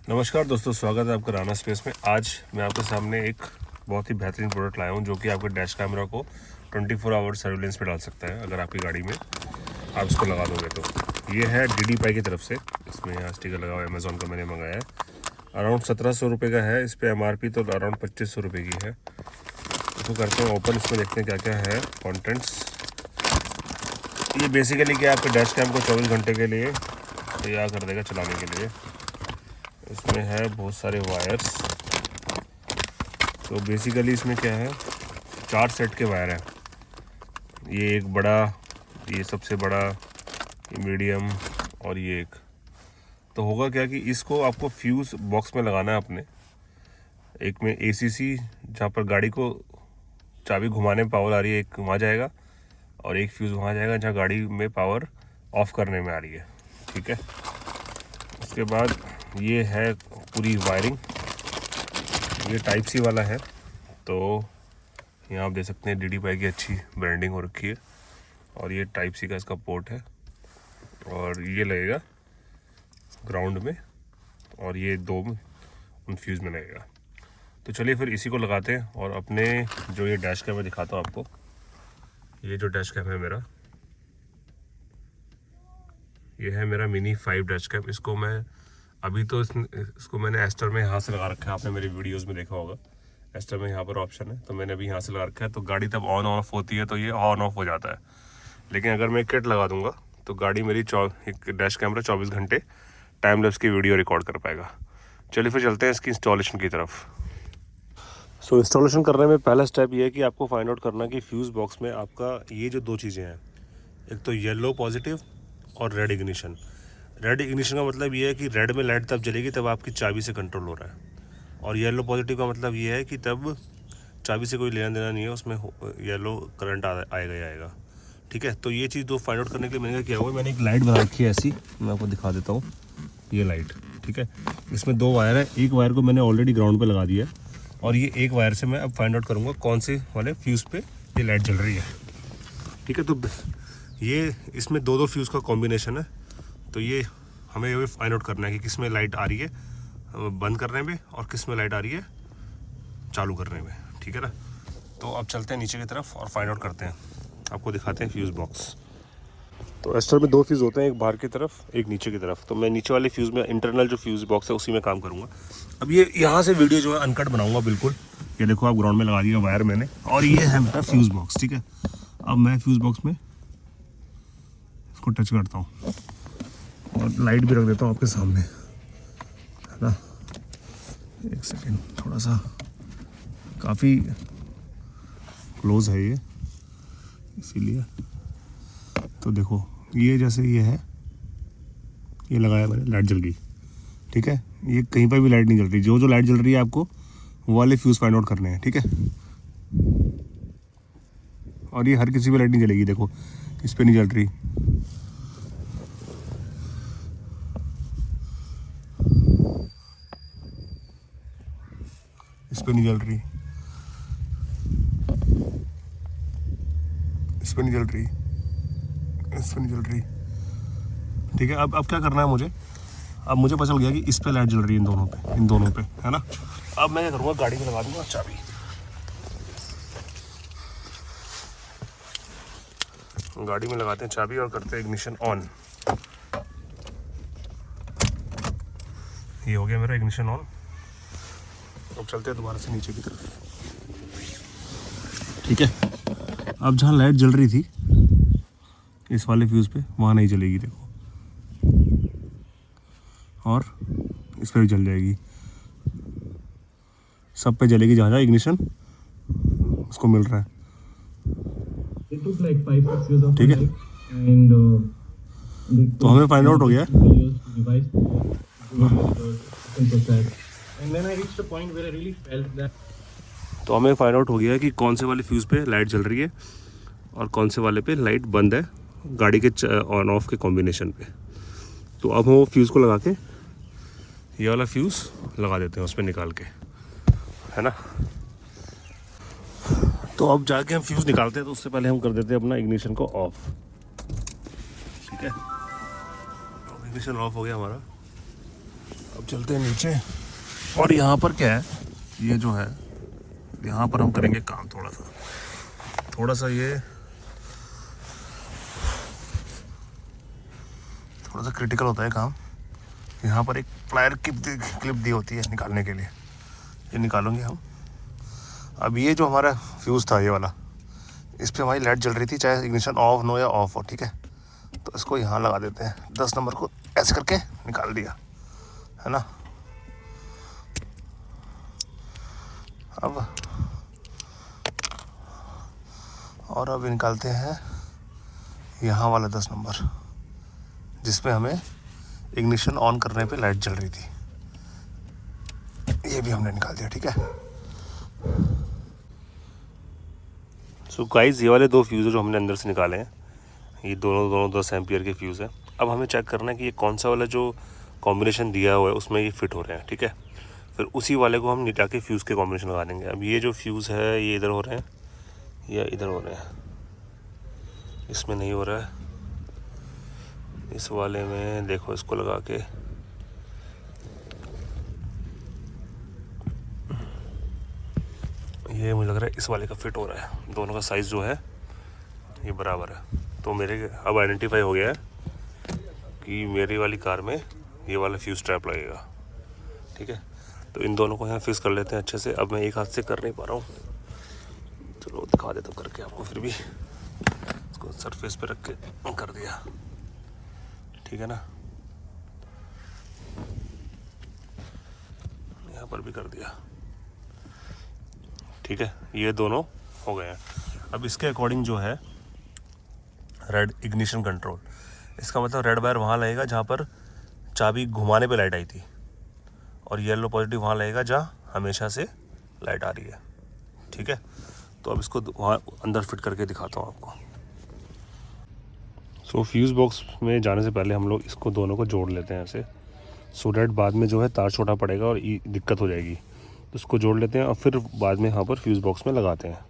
नमस्कार दोस्तों, स्वागत है आपका राना स्पेस में। आज मैं आपके सामने एक बहुत ही बेहतरीन प्रोडक्ट लाया हूं जो कि आपके डैश कैमरा को 24 आवर सर्विलेंस पे डाल सकता है अगर आपकी गाड़ी में आप इसको लगा दोगे तो। ये है DD की तरफ से। इसमें यहाँ स्टिकर लगा हुआ है, अमेज़ॉन का मैंने मंगाया है। अराउंड 1700 रुपये का है। इस पर MRP तो अराउंड 2500 रुपये की है। इसको करते हैं ओपन, इसमें देखते हैं क्या क्या है कॉन्टेंट्स। ये बेसिकली क्या है, आपके डैश कैम को 24 घंटे के लिए तैयार कर देगा चलाने के लिए। इसमें है बहुत सारे वायर्स। तो बेसिकली इसमें क्या है, 4 सेट के वायर हैं। ये एक बड़ा, ये सबसे बड़ा, ये मीडियम और ये एक। तो होगा क्या कि इसको आपको फ्यूज़ बॉक्स में लगाना है अपने। एक में ACC जहाँ पर गाड़ी को चाबी घुमाने में पावर आ रही है, एक वहाँ जाएगा, और एक फ्यूज़ वहाँ जाएगा जहाँ गाड़ी में पावर ऑफ करने में आ रही है। ठीक है, उसके बाद ये है पूरी वायरिंग। ये टाइप C वाला है। तो यहाँ आप देख सकते हैं DD की अच्छी ब्रांडिंग हो रखी है। और ये टाइप C का इसका पोर्ट है, और ये लगेगा ग्राउंड में, और ये 2 उन फ्यूज़ में लगेगा। तो चलिए फिर इसी को लगाते हैं और अपने जो ये डैश कैम मैं दिखाता हूँ आपको। ये जो डैश कैम है मेरा, ये है मेरा मिनी 5 डैश कैम। इसको मैं अभी तो इसको मैंने एस्टर में यहाँ से लगा रखा है। आपने मेरे वीडियोस में देखा होगा, एस्टर में यहाँ पर ऑप्शन है, तो मैंने अभी यहाँ से लगा रखा है। तो गाड़ी तब ऑन ऑफ होती है तो ये ऑन ऑफ हो जाता है। लेकिन अगर मैं किट लगा दूंगा तो गाड़ी मेरी एक डैश कैमरा 24 घंटे टाइम लैप्स की वीडियो रिकॉर्ड कर पाएगा। चलिए फिर चलते हैं इसकी इंस्टॉलेशन की तरफ। सो इंस्टॉलेशन करने में पहला स्टेप ये है कि आपको फाइंड आउट करना कि फ्यूज़ बॉक्स में आपका ये जो 2 चीज़ें हैं, एक तो येलो पॉजिटिव और रेड इग्निशन। रेड इग्निशन का मतलब ये है कि रेड में लाइट तब जलेगी तब आपकी चाबी से कंट्रोल हो रहा है, और येलो पॉजिटिव का मतलब ये है कि तब चाबी से कोई लेना देना नहीं है, उसमें येलो करंट आएगा ही आएगा। ठीक है, तो ये चीज़ 2 फाइंड आउट करने के लिए मैंने क्या हुआ, मैंने एक लाइट बना रखी है ऐसी, मैं आपको दिखा देता हूँ। ये लाइट, ठीक है, इसमें 2 वायर है। एक वायर को मैंने ऑलरेडी ग्राउंड पर लगा दिया है, और ये एक वायर से मैं अब फाइंड आउट करूँगा कौन से वाले फ्यूज़ पे ये लाइट जल रही है। ठीक है, तो ये इसमें 2 फ्यूज़ का कॉम्बिनेशन है। तो ये हमें ये फाइंड आउट करना है कि किस में लाइट आ रही है बंद करने में और किस में लाइट आ रही है चालू करने में। ठीक है ना, तो अब चलते हैं नीचे की तरफ और फाइंड आउट करते हैं, आपको दिखाते हैं फ्यूज़ बॉक्स। तो एस्टर में 2 फ्यूज़ होते हैं, एक बाहर की तरफ एक नीचे की तरफ। तो मैं नीचे वाले फ्यूज़ में, इंटरनल जो फ्यूज़ बॉक्स है उसी में काम करूँगा। अब ये यहाँ से वीडियो जो है अनकट बनाऊँगा बिल्कुल। ये देखो, आप ग्राउंड में लगा दिया वायर मैंने, और ये है मेरा फ्यूज़ बॉक्स। ठीक है, अब मैं फ्यूज़ बॉक्स में इसको टच करता हूँ और लाइट भी रख देता हूँ आपके सामने, है ना। एक सेकेंड, थोड़ा सा काफ़ी क्लोज है ये, इसीलिए। तो देखो, ये जैसे ये है, ये लगाया मैंने, लाइट जल गई। ठीक है, ये कहीं पर भी लाइट नहीं जल रही। जो लाइट जल रही है आपको वो वाले फ्यूज़ फाइंड आउट करने हैं। ठीक है, और ये हर किसी पे लाइट नहीं जलेगी। देखो, इस पर नहीं जल रही, इस पे नहीं जल रही, इस पे नहीं जल रही, इस पे नहीं जल रही। ठीक है, अब क्या करना है मुझे, अब मुझे पता चल गया कि इस पे लाइट जल रही है, इन दोनों पे, है ना। अब मैं क्या करूँगा, गाड़ी में लगा दूंगा चाबी। गाड़ी में लगाते हैं चाबी और करते हैं इग्निशन ऑन। ये हो गया मेरा इग्निशन ऑन। अब चलते हैं दोबारा से नीचे की तरफ। ठीक है, अब जहाँ लाइट जल रही थी इस वाले फ्यूज़ पे, वहाँ नहीं जलेगी। देखो, और इस पर भी जल जाएगी, सब पे जलेगी जहाँ जहाँ इग्निशन उसको मिल रहा है। ठीक है, तो हमें फाइंड आउट हो गया। तो हमें फाइंड आउट हो गया कि कौन से वाले फ्यूज़ पे लाइट जल रही है और कौन से वाले पे लाइट बंद है, गाड़ी के ऑन ऑफ के कॉम्बिनेशन पे। तो अब हम वो फ्यूज़ को लगा के, ये वाला फ्यूज़ लगा देते हैं उस पर निकाल के, है ना। तो अब जाके हम फ्यूज़ निकालते हैं, तो उससे पहले हम कर देते हैं अपना इग्निशन को ऑफ। ठीक है, इग्निशन ऑफ हो गया हमारा। अब चलते हैं नीचे। और यहाँ पर क्या है, ये जो है यहाँ पर हम करेंगे काम थोड़ा सा ये थोड़ा सा क्रिटिकल होता है काम। यहाँ पर एक प्लायर क्लिप दी होती है निकालने के लिए, ये निकालेंगे हम। अब ये जो हमारा फ्यूज़ था ये वाला, इस पर हमारी लाइट जल रही थी, चाहे इग्निशन ऑफ हो या ऑफ हो, ठीक है। तो इसको यहाँ लगा देते हैं, 10 नंबर को ऐसे करके निकाल दिया, है ना। अब निकालते हैं यहाँ वाला 10 नंबर, जिसमें हमें इग्निशन ऑन करने पे लाइट जल रही थी। ये भी हमने निकाल दिया, ठीक है। सो गाइस, ये वाले 2 फ्यूज़ जो हमने अंदर से निकाले हैं, ये दोनों 10 एम्पियर के फ्यूज़ हैं। अब हमें चेक करना है कि ये कौन सा वाला जो कॉम्बिनेशन दिया हुआ है उसमें ये फिट हो रहे हैं, ठीक है। फिर उसी वाले को हम निटा के फ्यूज़ के कॉम्बिनेशन लगा देंगे। अब ये जो फ्यूज़ है ये इधर हो रहे हैं या इधर हो रहे हैं, इसमें नहीं हो रहा है, इस वाले में देखो, इसको लगा के ये मुझे लग रहा है इस वाले का फिट हो रहा है। दोनों का साइज़ जो है ये बराबर है। तो मेरे अब आइडेंटिफाई हो गया है कि मेरी वाली कार में ये वाला फ्यूज़ ट्रैप लगेगा, ठीक है। तो इन दोनों को यहाँ फिक्स कर लेते हैं अच्छे से। अब मैं एक हाथ से कर नहीं पा रहा हूँ, चलो दिखा देता हूँ करके आपको। फिर भी इसको सरफेस पे रख के कर दिया, ठीक है ना। यहाँ पर भी कर दिया, ठीक है। ये दोनों हो गए हैं। अब इसके अकॉर्डिंग जो है रेड इग्निशन कंट्रोल, इसका मतलब रेड वायर वहाँ लगेगा जहाँ पर चाबी घुमाने पे लाइट आई थी, और येलो पॉजिटिव वहाँ लगेगा जहाँ हमेशा से लाइट आ रही है, ठीक है। तो अब इसको वहाँ अंदर फिट करके दिखाता हूँ आपको। सो फ्यूज़ बॉक्स में जाने से पहले हम लोग इसको दोनों को जोड़ लेते हैं ऐसे, सो डैट बाद में जो है तार छोटा पड़ेगा और दिक्कत हो जाएगी। तो इसको जोड़ लेते हैं और फिर बाद में यहाँ पर फ्यूज़ बॉक्स में लगाते हैं।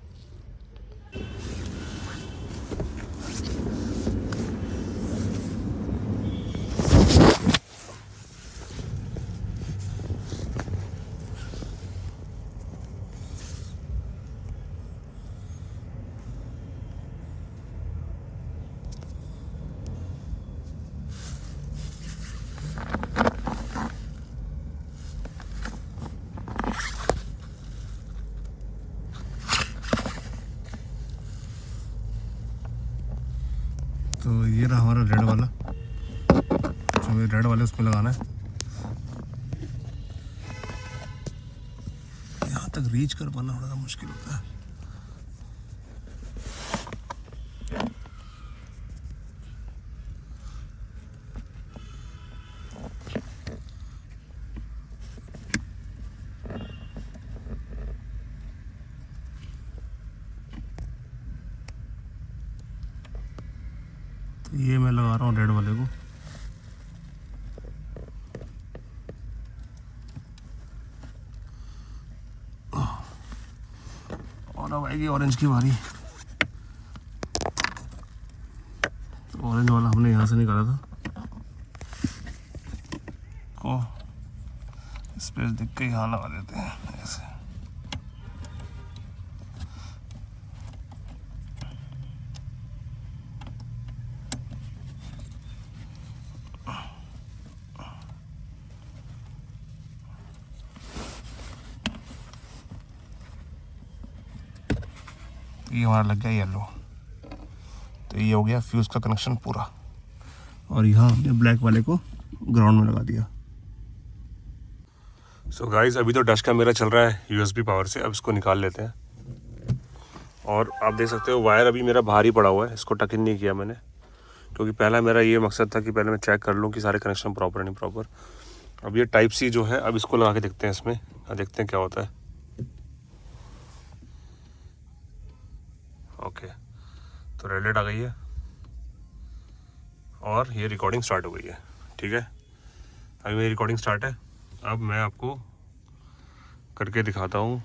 तो ये रहा हमारा रेड वाला, जो ये रेड वाले उसमें लगाना है। यहाँ तक रीच कर पाना थोड़ा सा मुश्किल होता है। तो ये मैं लगा रहा हूँ रेड वाले को। और अब आएगी ऑरेंज की बारी। तो ऑरेंज वाला हमने यहाँ से निकाला था, को स्पेस देख के यहाँ लगा देते हैं ऐसे। ये हमारा लग गया येलो, तो ये हो गया फ्यूज़ का कनेक्शन पूरा। और यहाँ हमने ब्लैक वाले को ग्राउंड में लगा दिया। सो गाइस, अभी तो डैश कैम मेरा चल रहा है यूएसबी पावर से। अब इसको निकाल लेते हैं। और आप देख सकते हो वायर अभी मेरा बाहर ही पड़ा हुआ है, इसको टक इन नहीं किया मैंने, क्योंकि पहला मेरा ये मकसद था कि पहले मैं चेक कर लूँ कि सारे कनेक्शन प्रॉपर नहीं प्रॉपर। अब ये टाइप सी जो है, अब इसको लगा के देखते हैं इसमें, देखते हैं क्या होता है। ओके, तो रेड लाइट आ गई है और ये रिकॉर्डिंग स्टार्ट हो गई है, ठीक है। अभी मेरी रिकॉर्डिंग स्टार्ट है। अब मैं आपको करके दिखाता हूँ।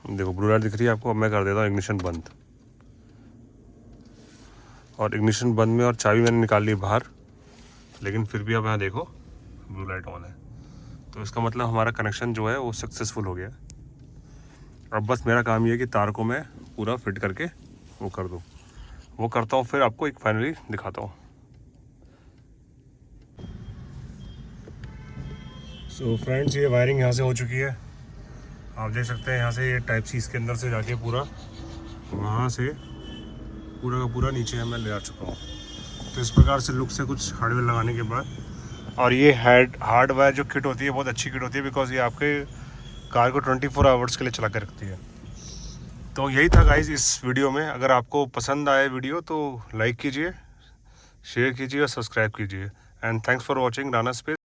देखो ब्लू लाइट दिख रही है आपको। अब मैं कर देता हूँ इग्निशन बंद, और इग्निशन बंद में और चाबी मैंने निकाल ली बाहर, लेकिन फिर भी अब यहाँ देखो ब्लू लाइट ऑन है। तो इसका मतलब हमारा कनेक्शन जो है वो सक्सेसफुल हो गया। अब बस मेरा काम ये है कि तार को मैं पूरा फिट करके वो कर दूँ, वो करता हूँ, फिर आपको एक फाइनली दिखाता हूँ। सो फ्रेंड्स, ये वायरिंग यहाँ से हो चुकी है। आप देख सकते हैं यहाँ से ये टाइप सी इसके अंदर से जाके पूरा वहाँ से पूरा का पूरा नीचे मैं ले आ चुका हूँ। तो इस प्रकार से लुक से कुछ हार्डवेयर लगाने के बाद, और ये हार्डवेयर जो किट होती है बहुत अच्छी किट होती है, बिकॉज ये आपके कार को 24 आवर्स के लिए चला के रखती है। तो यही था गाइज इस वीडियो में। अगर आपको पसंद आए वीडियो तो लाइक कीजिए, शेयर कीजिए और सब्सक्राइब कीजिए। And thanks for watching Rana space.